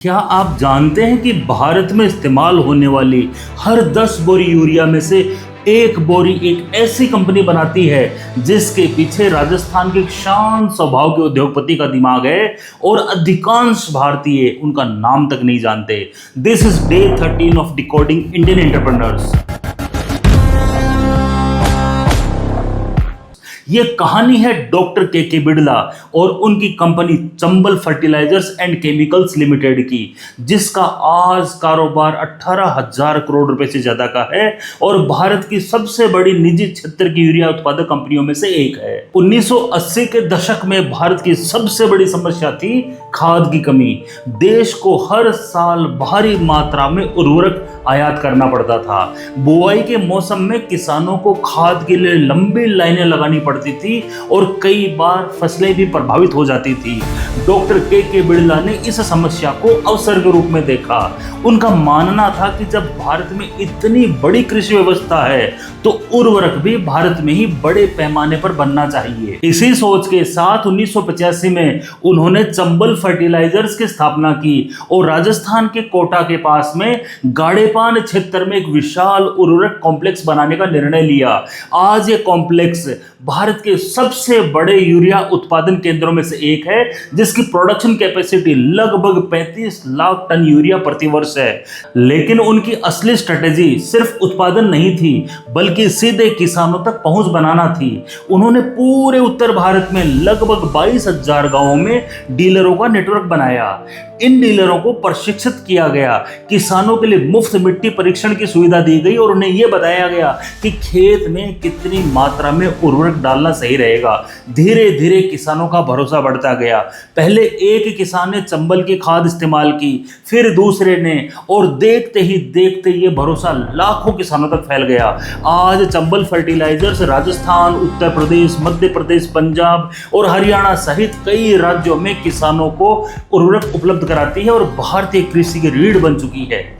क्या आप जानते हैं कि भारत में इस्तेमाल होने वाली हर 10 बोरी यूरिया में से एक बोरी एक ऐसी कंपनी बनाती है जिसके पीछे राजस्थान के एक शांत स्वभाव के उद्योगपति का दिमाग है और अधिकांश भारतीय उनका नाम तक नहीं जानते। This is day 13 of decoding Indian entrepreneurs. ये कहानी है डॉक्टर के बिड़ला और उनकी company Chambal fertilisers and chemicals limited की, जिसका आज कारोबार 18,000 करोड़ रुपए से ज्यादा का है और भारत की सबसे बड़ी निजी क्षेत्र की यूरिया उत्पादक कंपनियों में से एक है। 1980 के दशक में भारत की सबसे बड़ी समस्या थी खाद की कमी। देश को हर साल भारी मात्रा में उर्वरक आयात करना पड़ता था। बुआई के मौसम में किसानों को खाद के लिए लंबी लाइनें लगानी पड़ती थी और कई बार फसलें भी प्रभावित हो जाती थी। डॉक्टर के बिड़ला ने इस समस्या को अवसर के रूप में देखा। उनका मानना था कि जब भारत में इतनी बड़ी कृषि व्यवस्था है तो उर्वरक भी भारत में ही बड़े पैमाने पर बनना चाहिए। इसी सोच के साथ 1985 में उन्होंने चंबल फर्टिलाइजर्स की स्थापना की और राजस्थान के कोटा के पास में गाड़ेपान क्षेत्र में एक विशाल उर्वरक कॉम्प्लेक्स बनाने का निर्णय लिया। आज ये कॉम्प्लेक्स भारत के सबसे बड़े यूरिया उत्पादन केंद्रों में से एक है, जिसकी प्रोडक्शन कैपेसिटी लगभग 35 लाख टन यूरिया प्रति वर्ष है। लेकिन उनकी असली स्ट्रेटेजी सिर्फ उत्पादन नहीं थी, बल्कि सीधे किसानों तक पहुंच बनाना थी। उन्होंने पूरे उत्तर भारत में लगभग 22,000 गांवों में डीलरों का नेटवर्क बनाया। इन डीलरों को प्रशिक्षित किया गया, किसानों के लिए मुफ्त मिट्टी परीक्षण की सुविधा दी गई और उन्हें यह बताया गया कि खेत में कितनी मात्रा में उर्वरक डालना सही रहेगा। धीरे धीरे किसानों का भरोसा बढ़ता गया। पहले एक किसान ने चंबल की खाद इस्तेमाल की, फिर दूसरे ने, और देखते ही देखते ये भरोसा लाखों किसानों तक फैल गया। आज चंबल फर्टिलाइजर्स राजस्थान, उत्तर प्रदेश, मध्य प्रदेश, पंजाब और हरियाणा सहित कई राज्यों में किसानों को उर्वरक उपलब्ध कराती है और भारतीय कृषि की रीढ़ बन चुकी है।